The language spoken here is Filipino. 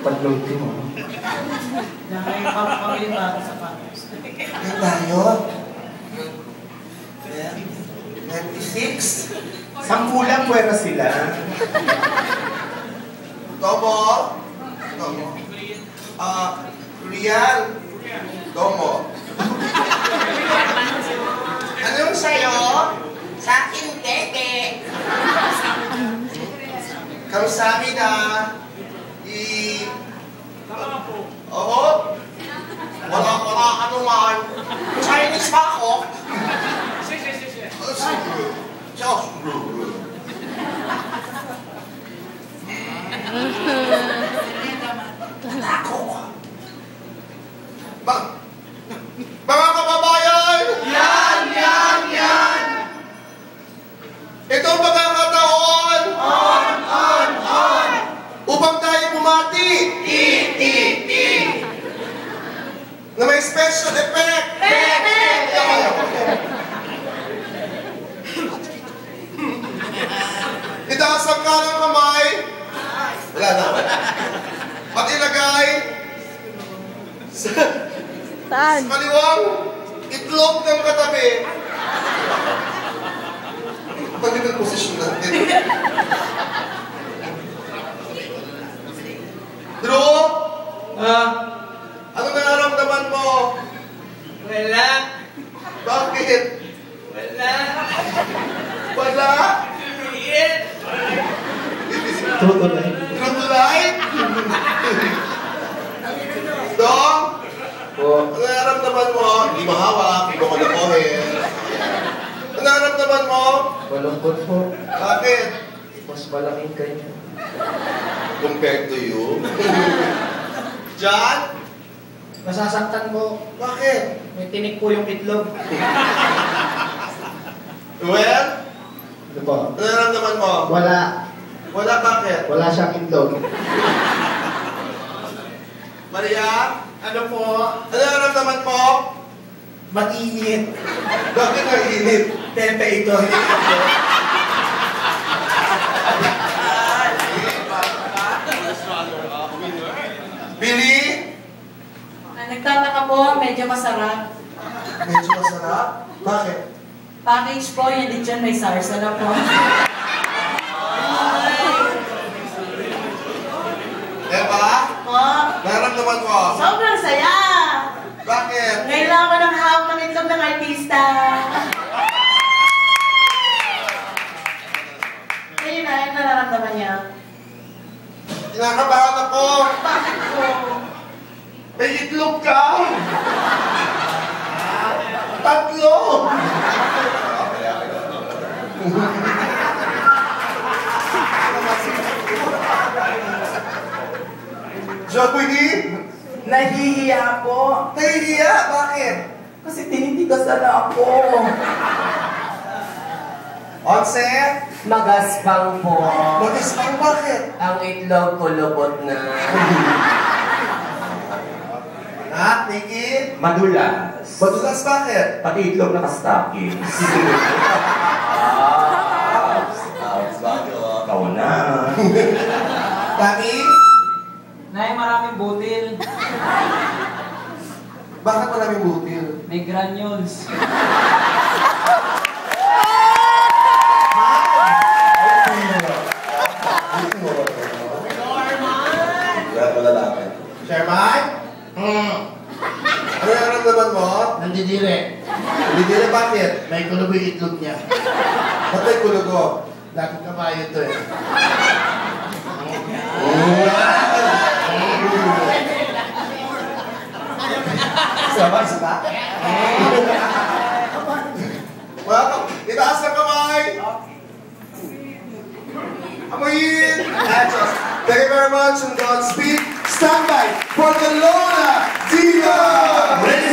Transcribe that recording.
pag-load mo. Dahil pamili ba sa patos? Yan tayo. 96. Sampulang puwera sila. Tomo. Tomo. Real. Tomo. Anong sa'yo? Sa akin, keke. Kamsahamnida. Oo. Wala ano man. Chinese pa ako. Mga kababayan! Yan! Ito ang pagkakataon! On! Upang tayo bumati! Ti! Na may special effect! Itaas ang kanang kamay. Wala na. At ilagay sa kaliwang itlog ng katabi. Pagdating ang posisyon natin. Drew? Ano nararamdaman mo? Wala. Bakit? Wala. Wala? True to life. True to life? Dong? Po. Ano nararamdaman mo? Hindi mahawak, hindi mo kalakohin. Ano nararamdaman mo? Malungkot po. Bakit? Mas malaking kanya. Compared to you? John? Masasaktan po. Bakit? May tinik po yung itlog. Well? Ano po? Ano nararamdaman mo? Wala. Wala, bakit? Wala siyang itlog. Maria? Ano po? Ano nararamdaman mo? Mag-init. Bakit ang init? Pepe ito. Billy? Nagtataka po, medyo masarap. Medyo masarap. Bakit? Package po, yung lechon may sarsa na po. Eva? Po, Nararamdaman mo? sobrang saya! Bakit? Ngayon lang ako ng hawak ng itlog ng artista. Ayun na, yung nararamdaman niya. Kinakabahan ako. Bakit po? May itlog ka. Tatlo. Joey? Nahihiya po. Nahihiya? Bakit? Kasi tinitigasan na ako. Onse? Magaspang po. Mag-isang bakit? Ang itlog ko lubot na. Anak, Nikki? Madulas. Madulas bakit? Pati itlog na kastakis. Bakit? Ikaw na. Tami? Nay, maraming butil. Bakit maraming butil? May granules. Sherman? Ano yung naramdaman mo? Nandidire. Hindi bakit? May kulubo yung itlog niya. Ba't may kulugo? Dapat kabayo to eh. Sabay. Welcome. Itaas na kamay. Amoyin. Thank you very much and Godspeed. Stand by for the Lola Diva.